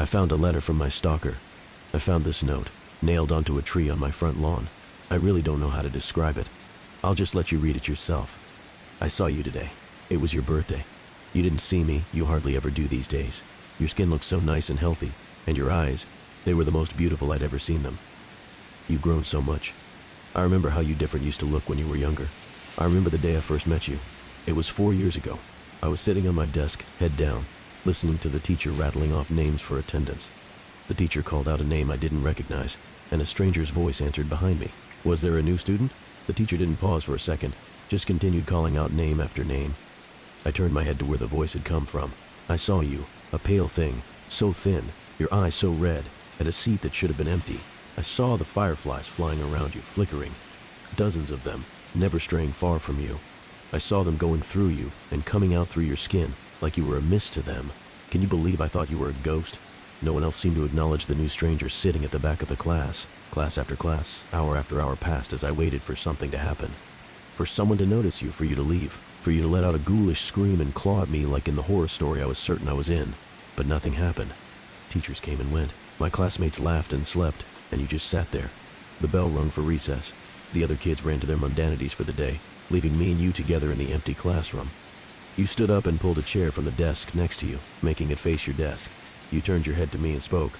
found a letter from my stalker. I found this note, nailed onto a tree on my front lawn. I really don't know how to describe it. I'll just let you read it yourself. I saw you today. It was your birthday. You didn't see me, you hardly ever do these days. Your skin looked so nice and healthy, and your eyes, they were the most beautiful I'd ever seen them. You've grown so much. I remember how you different used to look when you were younger. I remember the day I first met you. It was 4 years ago. I was sitting on my desk, head down, listening to the teacher rattling off names for attendance. The teacher called out a name I didn't recognize, and a stranger's voice answered behind me. Was there a new student? The teacher didn't pause for a second, just continued calling out name after name. I turned my head to where the voice had come from. I saw you, a pale thing, so thin, your eyes so red, at a seat that should have been empty. I saw the fireflies flying around you, flickering. Dozens of them, never straying far from you. I saw them going through you and coming out through your skin, like you were a mist to them. Can you believe I thought you were a ghost? No one else seemed to acknowledge the new stranger sitting at the back of the class. Class after class, hour after hour passed as I waited for something to happen. For someone to notice you, for you to leave, for you to let out a ghoulish scream and claw at me like in the horror story I was certain I was in. But nothing happened. Teachers came and went. My classmates laughed and slept, and you just sat there. The bell rung for recess. The other kids ran to their mundanities for the day, leaving me and you together in the empty classroom. You stood up and pulled a chair from the desk next to you, making it face your desk. You turned your head to me and spoke.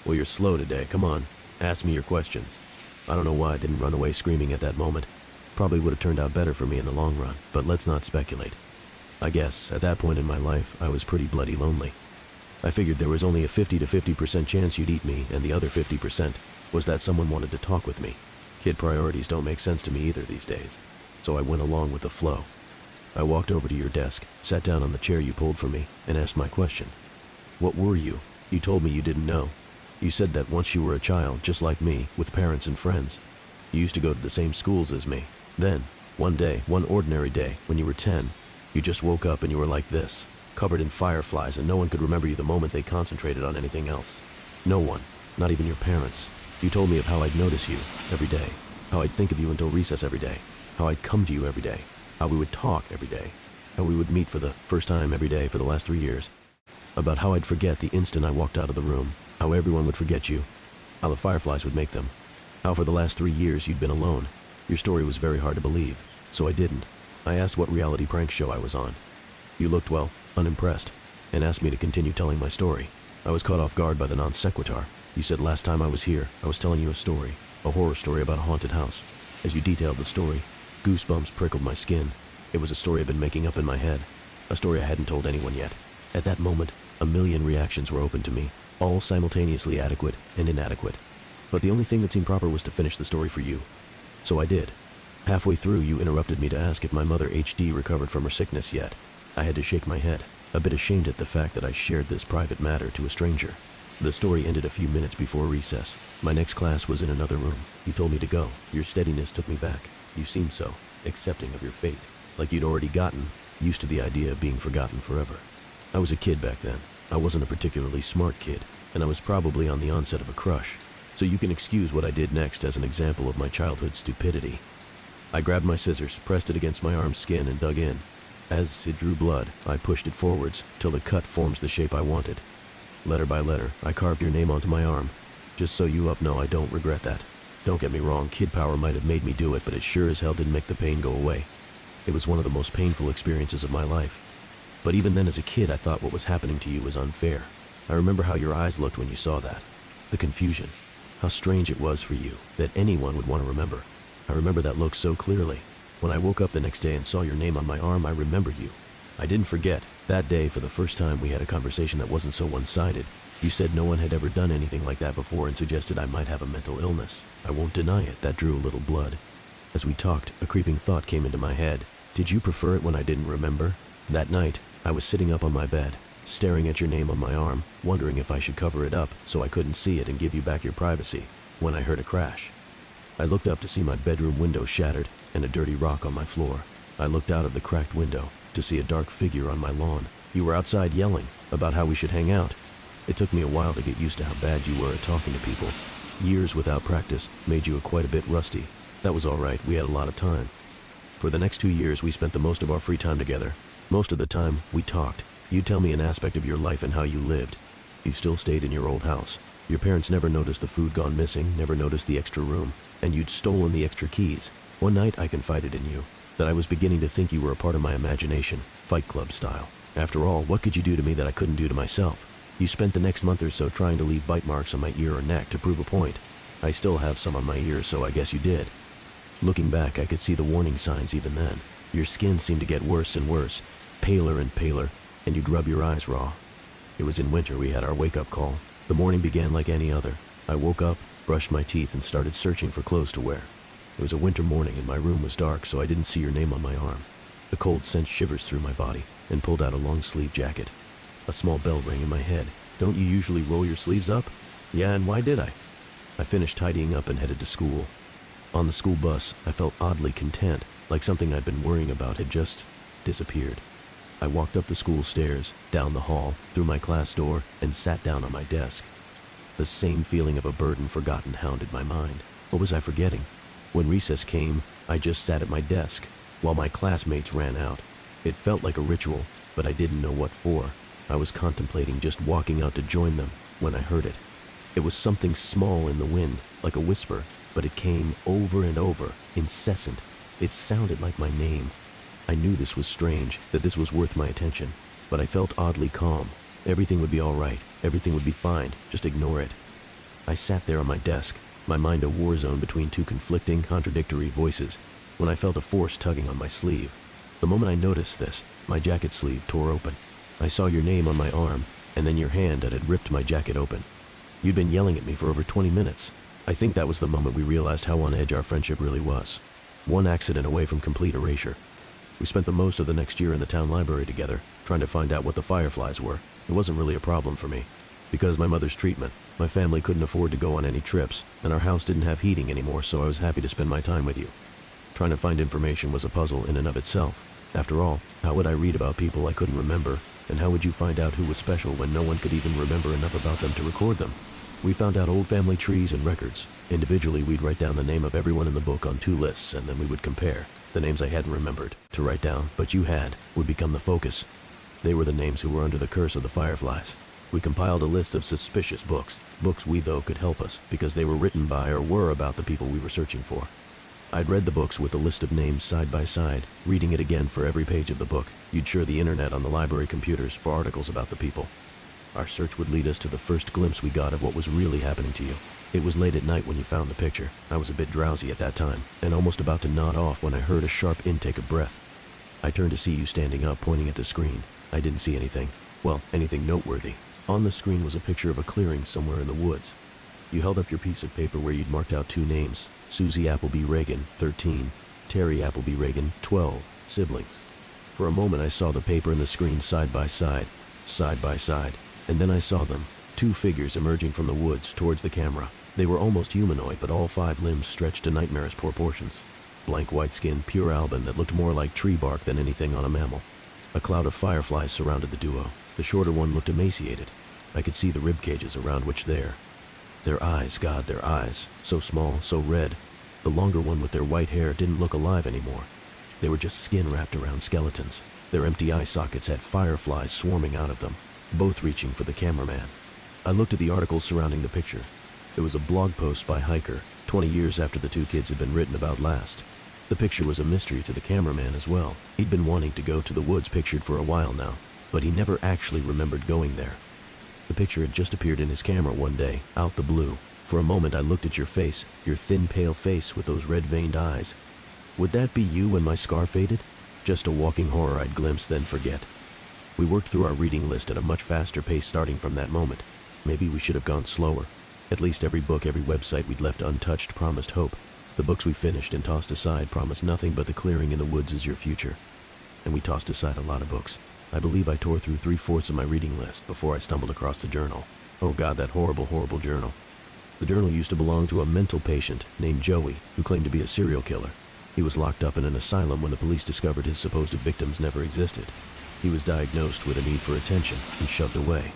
Well, you're slow today. Come on, ask me your questions. I don't know why I didn't run away screaming at that moment. Probably would have turned out better for me in the long run, but let's not speculate. I guess, at that point in my life, I was pretty bloody lonely. I figured there was only a 50 to 50% chance you'd eat me, and the other 50% was that someone wanted to talk with me. Kid priorities don't make sense to me either these days, so I went along with the flow. I walked over to your desk, sat down on the chair you pulled for me, and asked my question. What were you? You told me you didn't know. You said that once you were a child, just like me, with parents and friends. You used to go to the same schools as me. Then, one day, one ordinary day, when you were 10, you just woke up and you were like this, covered in fireflies, and no one could remember you the moment they concentrated on anything else. No one, not even your parents. You told me of how I'd notice you every day, how I'd think of you until recess every day, how I'd come to you every day, how we would talk every day, how we would meet for the first time every day for the last 3 years, about how I'd forget the instant I walked out of the room, how everyone would forget you, how the fireflies would make them, how for the last 3 years you'd been alone. Your story was very hard to believe, so I didn't. I asked what reality prank show I was on. You looked, well, unimpressed, and asked me to continue telling my story. I was caught off guard by the non sequitur. You said last time I was here, I was telling you a story, a horror story about a haunted house. As you detailed the story, goosebumps prickled my skin. It was a story I'd been making up in my head, a story I hadn't told anyone yet. At that moment, a million reactions were open to me, all simultaneously adequate and inadequate. But the only thing that seemed proper was to finish the story for you. So I did. Halfway through, you interrupted me to ask if my mother HD recovered from her sickness yet. I had to shake my head, a bit ashamed at the fact that I shared this private matter to a stranger. The story ended a few minutes before recess. My next class was in another room. You told me to go. Your steadiness took me back. You seemed so accepting of your fate, like you'd already gotten used to the idea of being forgotten forever. I was a kid back then. I wasn't a particularly smart kid, and I was probably on the onset of a crush. So you can excuse what I did next as an example of my childhood stupidity. I grabbed my scissors, pressed it against my arm's skin, and dug in. As it drew blood, I pushed it forwards till the cut forms the shape I wanted. Letter by letter, I carved your name onto my arm. Just so you know, I don't regret that. Don't get me wrong, kid power might have made me do it, but it sure as hell didn't make the pain go away. It was one of the most painful experiences of my life. But even then as a kid, I thought what was happening to you was unfair. I remember how your eyes looked when you saw that. The confusion. How strange it was for you that anyone would want to remember. I remember that look so clearly. When I woke up the next day and saw your name on my arm, I remembered you. I didn't forget. That day, for the first time, we had a conversation that wasn't so one-sided. You said no one had ever done anything like that before and suggested I might have a mental illness. I won't deny it, that drew a little blood. As we talked, a creeping thought came into my head. Did you prefer it when I didn't remember? That night, I was sitting up on my bed, staring at your name on my arm, wondering if I should cover it up so I couldn't see it and give you back your privacy, when I heard a crash. I looked up to see my bedroom window shattered and a dirty rock on my floor. I looked out of the cracked window to see a dark figure on my lawn. You were outside yelling about how we should hang out. It took me a while to get used to how bad you were at talking to people. Years without practice made you quite a bit rusty. That was all right, we had a lot of time. For the next 2 years, we spent the most of our free time together. Most of the time, we talked. You'd tell me an aspect of your life and how you lived. You still stayed in your old house. Your parents never noticed the food gone missing, never noticed the extra room, and you'd stolen the extra keys. One night I confided in you that I was beginning to think you were a part of my imagination, Fight Club style. After all, what could you do to me that I couldn't do to myself? You spent the next month or so trying to leave bite marks on my ear or neck to prove a point. I still have some on my ears, so I guess you did. Looking back, I could see the warning signs even then. Your skin seemed to get worse and worse, paler and paler, and you'd rub your eyes raw. It was in winter we had our wake-up call. The morning began like any other. I woke up, brushed my teeth, and started searching for clothes to wear. It was a winter morning and my room was dark, so I didn't see your name on my arm. The cold sent shivers through my body and pulled out a long-sleeve jacket. A small bell rang in my head. Don't you usually roll your sleeves up? Yeah, and why did I? I finished tidying up and headed to school. On the school bus, I felt oddly content, like something I'd been worrying about had just disappeared. I walked up the school stairs, down the hall, through my class door, and sat down on my desk. The same feeling of a burden forgotten hounded my mind. What was I forgetting? When recess came, I just sat at my desk, while my classmates ran out. It felt like a ritual, but I didn't know what for. I was contemplating just walking out to join them when I heard it. It was something small in the wind, like a whisper, but it came over and over, incessant. It sounded like my name. I knew this was strange, that this was worth my attention, but I felt oddly calm. Everything would be all right. Everything would be fine. Just ignore it. I sat there on my desk, my mind a war zone between two conflicting, contradictory voices, when I felt a force tugging on my sleeve. The moment I noticed this, my jacket sleeve tore open. I saw your name on my arm, and then your hand that had ripped my jacket open. You'd been yelling at me for over 20 minutes. I think that was the moment we realized how on edge our friendship really was. One accident away from complete erasure. We spent the most of the next year in the town library together, trying to find out what the fireflies were. It wasn't really a problem for me. Because my mother's treatment, my family couldn't afford to go on any trips, and our house didn't have heating anymore, so I was happy to spend my time with you. Trying to find information was a puzzle in and of itself. After all, how would I read about people I couldn't remember, and how would you find out who was special when no one could even remember enough about them to record them? We found out old family trees and records. Individually, we'd write down the name of everyone in the book on 2 lists, and then we would compare. The names I hadn't remembered to write down, but you had, would become the focus. They were the names who were under the curse of the fireflies. We compiled a list of suspicious books we though could help us, because they were written by or were about the people we were searching for. I'd read the books with the list of names side by side, reading it again for every page of the book. You'd share the internet on the library computers for articles about the people. Our search would lead us to the first glimpse we got of what was really happening to you. It was late at night when you found the picture. I was a bit drowsy at that time, and almost about to nod off when I heard a sharp intake of breath. I turned to see you standing up, pointing at the screen. I didn't see anything. Well, anything noteworthy. On the screen was a picture of a clearing somewhere in the woods. You held up your piece of paper where you'd marked out 2 names. Susie Appleby Reagan, 13. Terry Appleby Reagan, 12. Siblings. For a moment I saw the paper and the screen side by side, and then I saw them. 2 figures emerging from the woods towards the camera. They were almost humanoid, but all 5 limbs stretched to nightmarish proportions. Blank white skin, pure albin that looked more like tree bark than anything on a mammal. A cloud of fireflies surrounded the duo. The shorter one looked emaciated. I could see the rib cages around which their eyes, God, their eyes. So small, so red. The longer one with their white hair didn't look alive anymore. They were just skin wrapped around skeletons. Their empty eye sockets had fireflies swarming out of them, both reaching for the cameraman. I looked at the articles surrounding the picture. It was a blog post by Hiker, 20 years after the 2 kids had been written about last. The picture was a mystery to the cameraman as well. He'd been wanting to go to the woods pictured for a while now, but he never actually remembered going there. The picture had just appeared in his camera one day, out the blue. For a moment I looked at your face, your thin, pale face with those red-veined eyes. Would that be you when my scar faded? Just a walking horror I'd glimpse, then forget. We worked through our reading list at a much faster pace starting from that moment. Maybe we should have gone slower. At least every book, every website we'd left untouched promised hope. The books we finished and tossed aside promised nothing but the clearing in the woods as your future. And we tossed aside a lot of books. I believe I tore through 3/4 of my reading list before I stumbled across the journal. Oh God, that horrible, horrible journal. The journal used to belong to a mental patient named Joey, who claimed to be a serial killer. He was locked up in an asylum when the police discovered his supposed victims never existed. He was diagnosed with a need for attention and shoved away.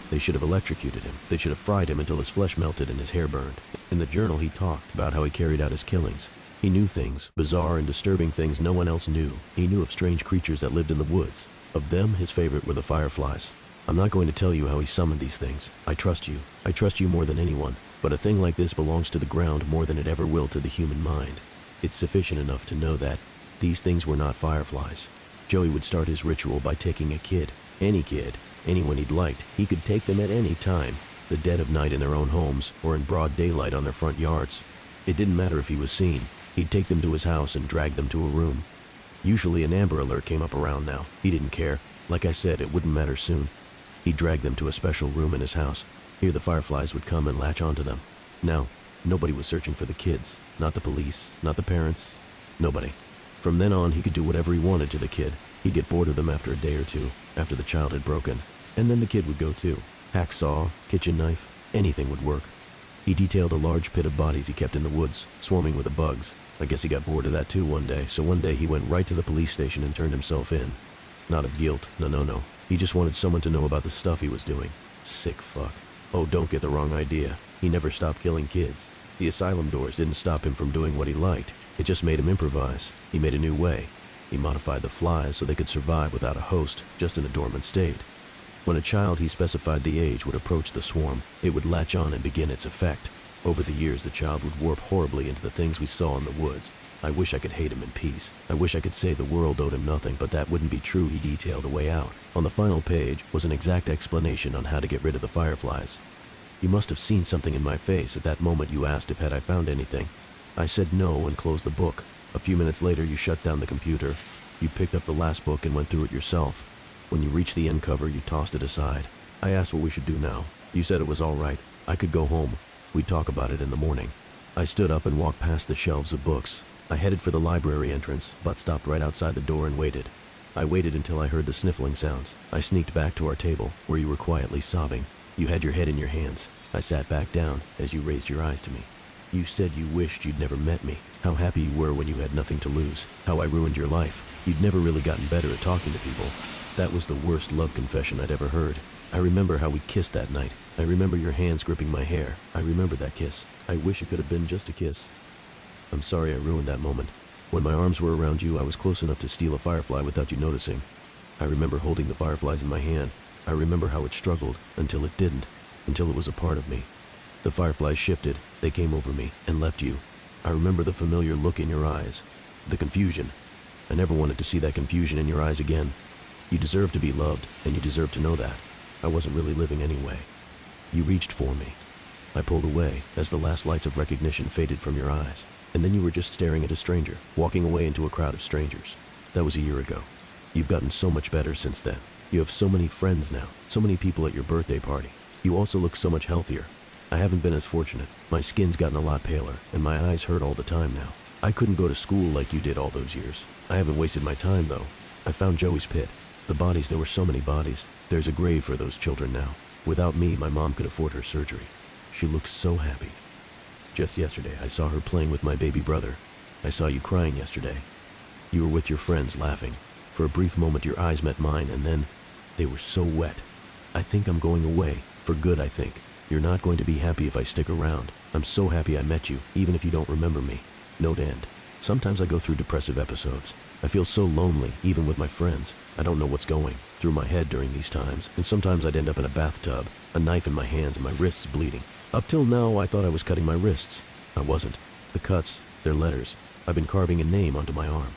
They should have electrocuted him. They should have fried him until his flesh melted and his hair burned. In the journal he talked about how he carried out his killings. He knew things, bizarre and disturbing things no one else knew. He knew of strange creatures that lived in the woods. Of them, his favorite were the fireflies. I'm not going to tell you how he summoned these things. I trust you. I trust you more than anyone. But a thing like this belongs to the ground more than it ever will to the human mind. It's sufficient enough to know that these things were not fireflies. Joey would start his ritual by taking a kid, anyone he'd liked. He could take them at any time, the dead of night in their own homes or in broad daylight on their front yards. It didn't matter if he was seen. He'd take them to his house and drag them to a room. Usually an Amber Alert came up around now. He didn't care. Like I said, it wouldn't matter soon. He'd drag them to a special room in his house. Here the fireflies would come and latch onto them. Now, nobody was searching for the kids. Not the police, not the parents, nobody. From then on, he could do whatever he wanted to the kid. He'd get bored of them after a day or two, after the child had broken. And then the kid would go too. Hacksaw, kitchen knife, anything would work. He detailed a large pit of bodies he kept in the woods, swarming with the bugs. I guess he got bored of that too one day, so one day he went right to the police station and turned himself in. Not of guilt, no. He just wanted someone to know about the stuff he was doing. Sick fuck. Oh, don't get the wrong idea. He never stopped killing kids. The asylum doors didn't stop him from doing what he liked. It just made him improvise. He made a new way. He modified the flies so they could survive without a host, just in a dormant state. When a child he specified the age would approach the swarm, it would latch on and begin its effect. Over the years, the child would warp horribly into the things we saw in the woods. I wish I could hate him in peace. I wish I could say the world owed him nothing, but that wouldn't be true. He detailed a way out. On the final page was an exact explanation on how to get rid of the fireflies. You must have seen something in my face at that moment. You asked if had I found anything. I said no and closed the book. A few minutes later, you shut down the computer. You picked up the last book and went through it yourself. When you reached the end cover, you tossed it aside. I asked what we should do now. You said it was all right. I could go home. We'd talk about it in the morning. I stood up and walked past the shelves of books. I headed for the library entrance, but stopped right outside the door and waited. I waited until I heard the sniffling sounds. I sneaked back to our table, where you were quietly sobbing. You had your head in your hands. I sat back down as you raised your eyes to me. You said you wished you'd never met me, how happy you were when you had nothing to lose, how I ruined your life. You'd never really gotten better at talking to people. That was the worst love confession I'd ever heard. I remember how we kissed that night. I remember your hands gripping my hair. I remember that kiss. I wish it could have been just a kiss. I'm sorry I ruined that moment. When my arms were around you, I was close enough to steal a firefly without you noticing. I remember holding the fireflies in my hand. I remember how it struggled, until it didn't, until it was a part of me. The fireflies shifted, they came over me, and left you. I remember the familiar look in your eyes. The confusion. I never wanted to see that confusion in your eyes again. You deserve to be loved, and you deserve to know that. I wasn't really living anyway. You reached for me. I pulled away as the last lights of recognition faded from your eyes, and then you were just staring at a stranger, walking away into a crowd of strangers. That was a year ago. You've gotten so much better since then. You have so many friends now, so many people at your birthday party. You also look so much healthier. I haven't been as fortunate. My skin's gotten a lot paler, and my eyes hurt all the time now. I couldn't go to school like you did all those years. I haven't wasted my time, though. I found Joey's pit. The bodies, there were so many bodies. There's a grave for those children now. Without me, my mom could afford her surgery. She looked so happy. Just yesterday, I saw her playing with my baby brother. I saw you crying yesterday. You were with your friends, laughing. For a brief moment, your eyes met mine, and then they were so wet. I think I'm going away. For good, I think. You're not going to be happy if I stick around. I'm so happy I met you, even if you don't remember me. Note end. Sometimes I go through depressive episodes. I feel so lonely, even with my friends. I don't know what's going through my head during these times, and sometimes I'd end up in a bathtub, a knife in my hands and my wrists bleeding. Up till now, I thought I was cutting my wrists. I wasn't. The cuts, they're letters. I've been carving a name onto my arm.